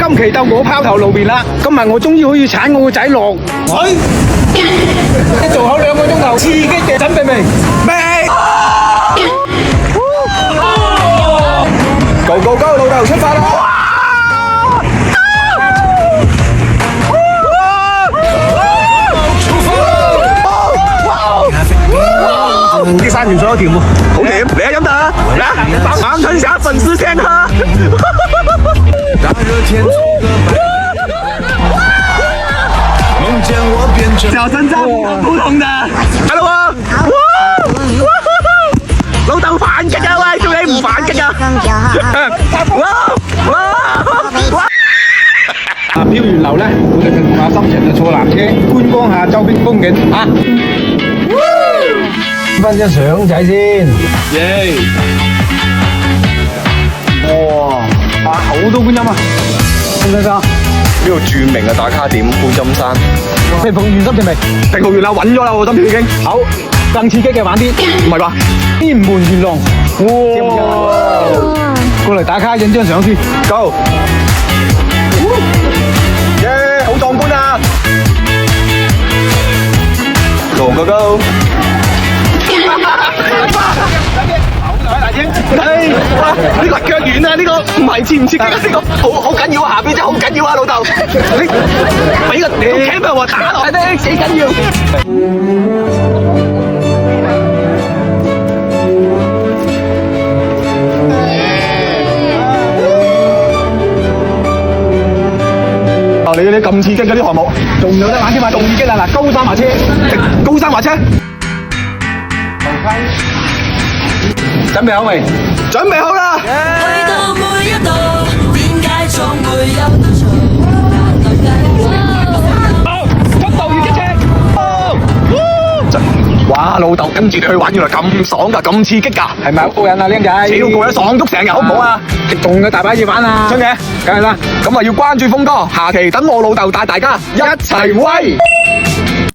今期到我拋頭露面啦！今日我終於可以鏟我個仔落水，做好2個鐘頭，刺激嘅，準備未？未。Go go go， 老豆出發啦！第3條水好甜喎，好甜，你飲得啊？嚟，盲春俠粉絲先喝。小真真普通的，係咯喎，老豆反擊啊喂，做你唔反擊啊？飄完樓咧，我哋靜下心情就坐纜車觀光下周邊風景啊！分張相仔先，耶！哇，好多觀音啊！得唔得啊？呢度著名嘅打卡點觀音山，平復完心情未？平復完啦，穩咗啦，我心情已經。好，更刺激嘅玩啲，唔係吧？天門玄龍，哇！過嚟打卡影張相先 ，Go！ 耶，好壯觀啊 Go go go！ 哇！呢個腳軟啊，呢個唔係刺唔刺激啊？呢個好緊要啊，下邊真係好緊要啊，老豆！你俾個 camera 話打落去咧，幾緊要！哦，你啲咁刺激嗰啲項目，仲有得玩添嘛？仲刺激啊！嗱，高山滑車，高山滑車。準備好未？準備好啦！去到每一度，點解總會有得嘈？速度與激情！哇，老豆跟住你去玩，原來咁爽噶，咁刺激噶，係咪好過癮啊，靚仔？超過癮，爽足成日，好唔好啊？仲有大把嘢玩啊！真嘅，梗係啦。咁啊要關注峰哥，下期等我老豆帶大家一齊威！